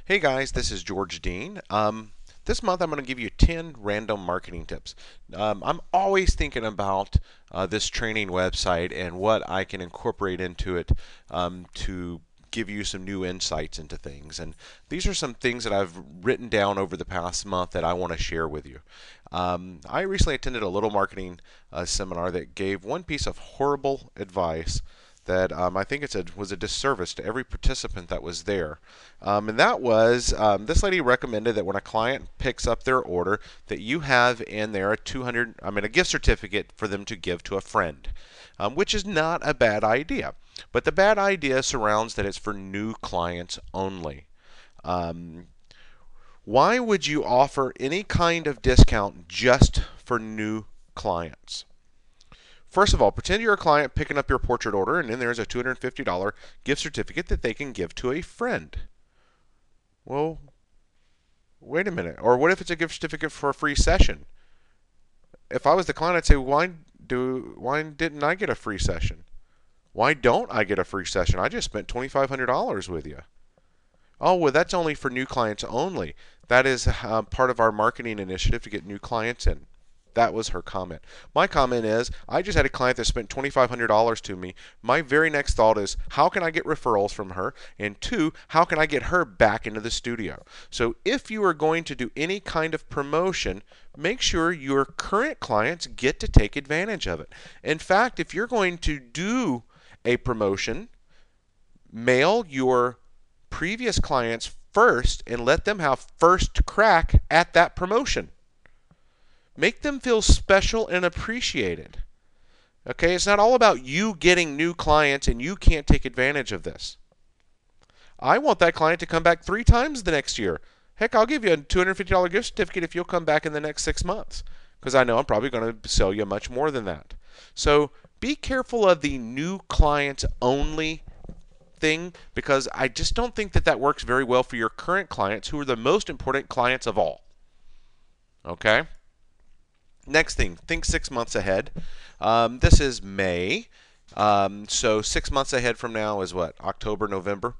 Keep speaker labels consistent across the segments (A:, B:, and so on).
A: Hey guys, this is George Dean. This month I'm going to give you 10 random marketing tips. I'm always thinking about this training website and what I can incorporate into it to give you some new insights into things. And these are some things that I've written down over the past month that I want to share with you. I recently attended a little marketing seminar that gave one piece of horrible advice that I think was a disservice to every participant that was there. And that was this lady recommended that when a client picks up their order, that you have in there a gift certificate for them to give to a friend, which is not a bad idea. But the bad idea surrounds that it's for new clients only. Um, why would you offer any kind of discount just for new clients? First of all, pretend you're a client picking up your portrait order, and then there's a $250 gift certificate that they can give to a friend. Well, wait a minute. Or what if it's a gift certificate for a free session? If I was the client, I'd say, why didn't I get a free session? Why don't I get a free session? I just spent $2,500 with you. Oh, well, that's only for new clients only. That is part of our marketing initiative to get new clients in. That was her comment. My comment is, I just had a client that spent $2,500 to me. My very next thought is, how can I get referrals from her? And two, how can I get her back into the studio? So if you are going to do any kind of promotion, make sure your current clients get to take advantage of it. In fact, if you're going to do a promotion, mail your previous clients first and let them have first crack at that promotion. Make them feel special and appreciated. Okay, it's not all about you getting new clients and you can't take advantage of this. I want that client to come back 3 times the next year. Heck, I'll give you a $250 gift certificate if you'll come back in the next 6 months, because I know I'm probably going to sell you much more than that. So be careful of the new clients only thing, because I just don't think that that works very well for your current clients, who are the most important clients of all. Okay? Next thing, think 6 months ahead. This is May. So 6 months ahead from now is what? October, November?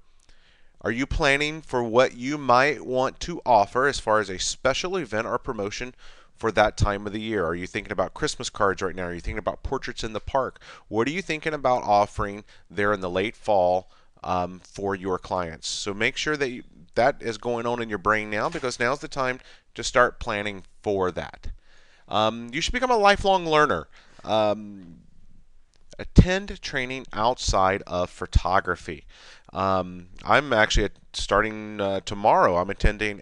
A: Are you planning for what you might want to offer as far as a special event or promotion for that time of the year? Are you thinking about Christmas cards right now? Are you thinking about portraits in the park? What are you thinking about offering there in the late fall for your clients? So make sure that that is going on in your brain now, because now's the time to start planning for that. You should become a lifelong learner. Attend training outside of photography. I'm actually starting tomorrow. I'm attending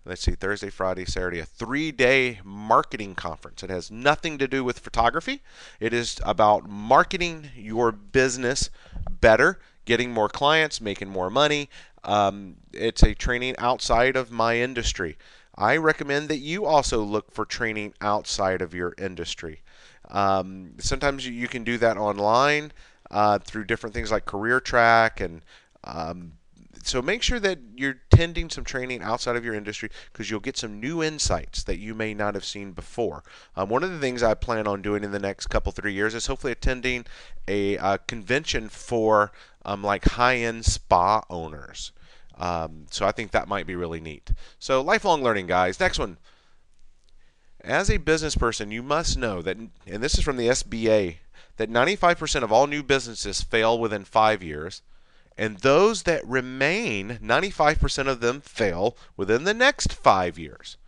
A: Thursday, Friday, Saturday, a 3-day marketing conference. It has nothing to do with photography. It is about marketing your business better, getting more clients, making more money. It's a training outside of my industry. I recommend that you also look for training outside of your industry. Sometimes you can do that online through different things like Career Track, and so make sure that you're attending some training outside of your industry, because you'll get some new insights that you may not have seen before. One of the things I plan on doing in the next couple 3 years is hopefully attending a convention for like high-end spa owners. So I think that might be really neat. So lifelong learning, guys. Next one. As a business person, you must know that, and this is from the SBA, that 95% of all new businesses fail within 5 years, and those that remain, 95% of them fail within the next 5 years.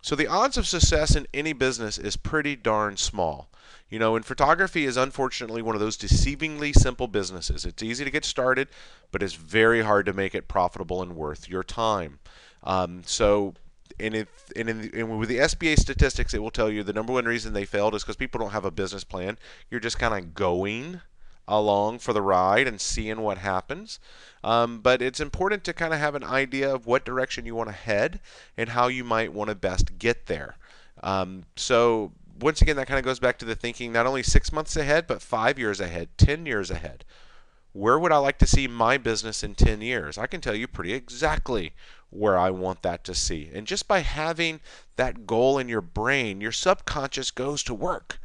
A: So the odds of success in any business is pretty darn small. You know, and photography is unfortunately one of those deceivingly simple businesses. It's easy to get started, but it's very hard to make it profitable and worth your time. And with the SBA statistics, it will tell you the number one reason they failed is because people don't have a business plan. You're just kind of going along for the ride and seeing what happens. But it's important to kind of have an idea of what direction you want to head and how you might want to best get there. So once again, that kind of goes back to the thinking not only 6 months ahead, but 5 years ahead, 10 years ahead. Where would I like to see my business in 10 years? I can tell you pretty exactly where I want that to see. And just by having that goal in your brain, your subconscious goes to work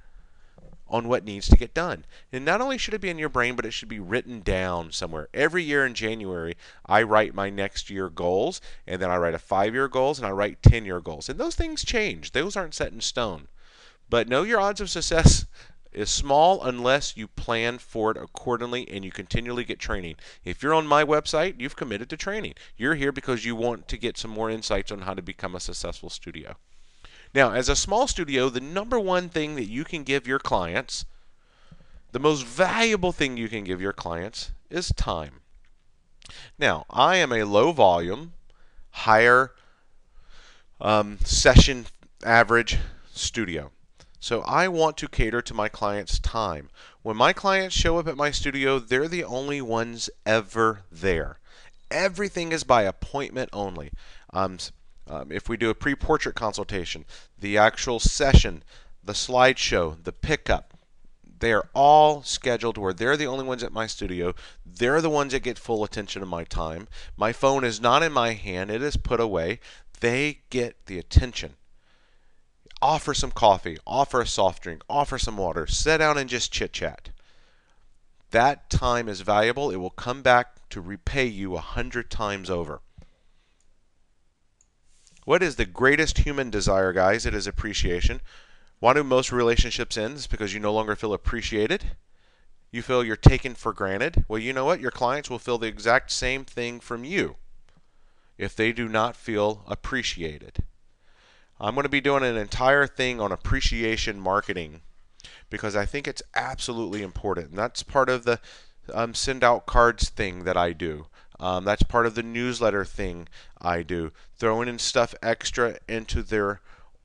A: on what needs to get done. And not only should it be in your brain, but it should be written down somewhere. Every year in January, I write my next year goals, and then I write a 5-year goals, and I write 10-year goals. And those things change. Those aren't set in stone. But know your odds of success is small unless you plan for it accordingly and you continually get training. If you're on my website, you've committed to training. You're here because you want to get some more insights on how to become a successful studio. Now, as a small studio, the number one thing that you can give your clients, the most valuable thing you can give your clients, is time. Now, I am a low volume, higher session average studio. So I want to cater to my clients' time. When my clients show up at my studio, they're the only ones ever there. Everything is by appointment only. If we do a pre-portrait consultation, the actual session, the slideshow, the pickup, they are all scheduled where they're the only ones at my studio. They're the ones that get full attention of my time. My phone is not in my hand. It is put away. They get the attention. Offer some coffee, offer a soft drink, offer some water, sit down and just chit-chat. That time is valuable. It will come back to repay you 100 times over. What is the greatest human desire, guys? It is appreciation. Why do most relationships end? It's because you no longer feel appreciated. You feel you're taken for granted. Well, you know what? Your clients will feel the exact same thing from you if they do not feel appreciated. I'm going to be doing an entire thing on appreciation marketing because I think it's absolutely important. And that's part of the send out cards thing that I do. That's part of the newsletter thing I do. Throwing in stuff extra into their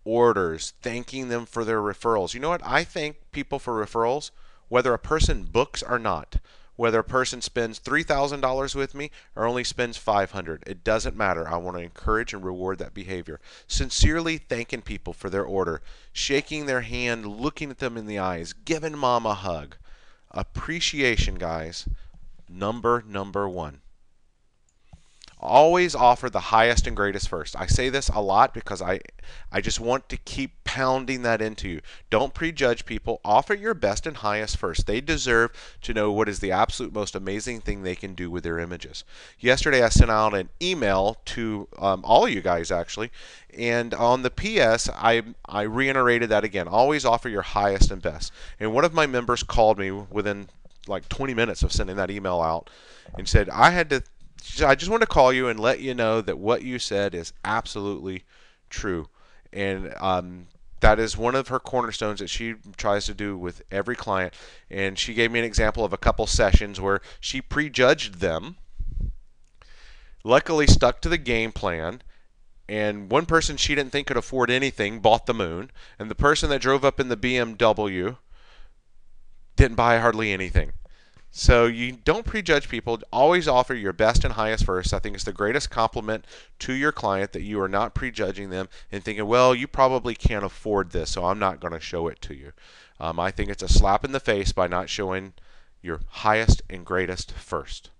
A: orders, thanking them for their referrals. You know what? I thank people for referrals, whether a person books or not. Whether a person spends $3,000 with me or only spends $500, it doesn't matter. I want to encourage and reward that behavior. Sincerely thanking people for their order, shaking their hand, looking at them in the eyes, giving mom a hug. Appreciation, guys, number one. Always offer the highest and greatest first. I say this a lot because I just want to keep pounding that into you. Don't prejudge people. Offer your best and highest first. They deserve to know what is the absolute most amazing thing they can do with their images. Yesterday I sent out an email to all of you guys actually, and on the PS I reiterated that again. Always offer your highest and best. And one of my members called me within like 20 minutes of sending that email out and said, I just want to call you and let you know that what you said is absolutely true. And that is one of her cornerstones that she tries to do with every client. And she gave me an example of a couple sessions where she prejudged them, luckily stuck to the game plan, and one person she didn't think could afford anything bought the moon, and the person that drove up in the BMW didn't buy hardly anything. So you don't prejudge people. Always offer your best and highest first. I think it's the greatest compliment to your client that you are not prejudging them and thinking, well, you probably can't afford this, so I'm not going to show it to you. I think it's a slap in the face by not showing your highest and greatest first.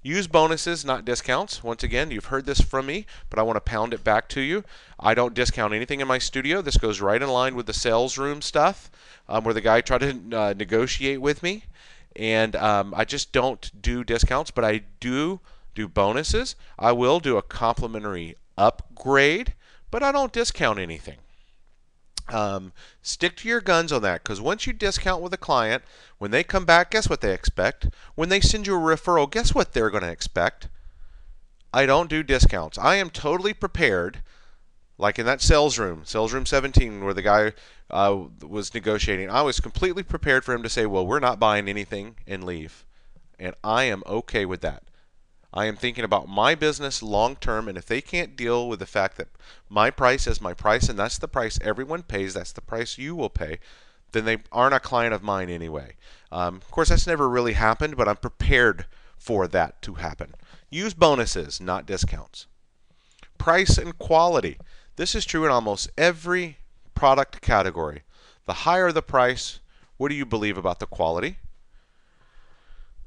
A: Use bonuses, not discounts. Once again, you've heard this from me, but I want to pound it back to you. I don't discount anything in my studio. This goes right in line with the sales room stuff where the guy tried to negotiate with me. And I just don't do discounts, but I do bonuses. I will do a complimentary upgrade, but I don't discount anything. Stick to your guns on that, because once you discount with a client, when they come back, guess what they expect? When they send you a referral, guess what they're going to expect? I don't do discounts. I am totally prepared, like in that sales room 17, where the guy was negotiating. I was completely prepared for him to say, well, we're not buying anything, and leave. And I am okay with that. I am thinking about my business long term, and if they can't deal with the fact that my price is my price and that's the price everyone pays, that's the price you will pay, then they aren't a client of mine anyway. Of course, that's never really happened, but I'm prepared for that to happen. Use bonuses, not discounts. Price and quality. This is true in almost every product category. The higher the price, what do you believe about the quality?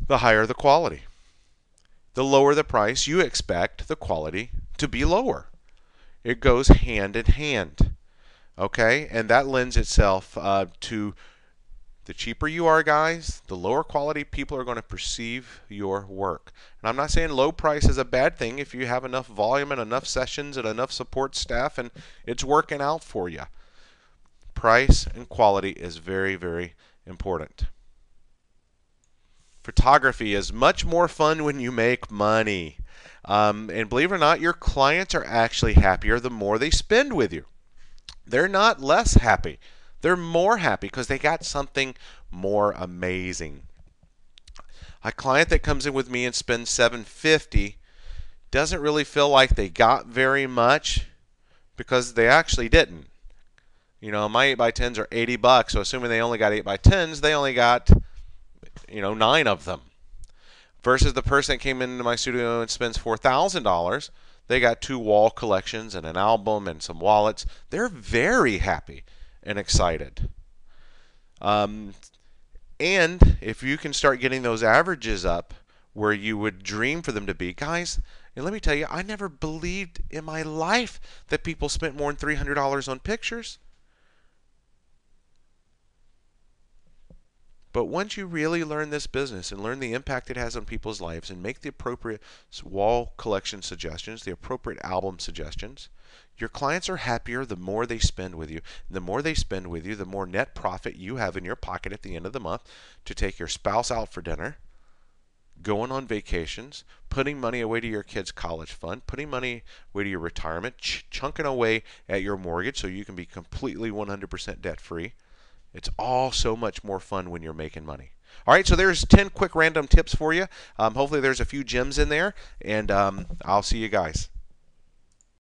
A: The higher the quality. The lower the price, you expect the quality to be lower. It goes hand in hand. Okay, and that lends itself to the cheaper you are, guys, the lower quality people are going to perceive your work. And I'm not saying low price is a bad thing if you have enough volume and enough sessions and enough support staff and it's working out for you. Price and quality is very, very important. Photography is much more fun when you make money. And believe it or not, your clients are actually happier the more they spend with you. They're not less happy. They're more happy because they got something more amazing. A client that comes in with me and spends $750 doesn't really feel like they got very much because they actually didn't. You know, my 8x10s are $80, so assuming they only got 8x10s, they only got, 9 of them. Versus the person that came into my studio and spends $4,000, they got 2 wall collections and an album and some wallets. They're very happy and excited. And if you can start getting those averages up where you would dream for them to be, guys, and let me tell you, I never believed in my life that people spent more than $300 on pictures. But once you really learn this business and learn the impact it has on people's lives and make the appropriate wall collection suggestions, the appropriate album suggestions, your clients are happier the more they spend with you. The more they spend with you, the more net profit you have in your pocket at the end of the month to take your spouse out for dinner, going on vacations, putting money away to your kids' college fund, putting money away to your retirement, chunking away at your mortgage so you can be completely 100% debt free. It's all so much more fun when you're making money. All right, so there's 10 quick random tips for you. Hopefully there's a few gems in there, and I'll see you guys.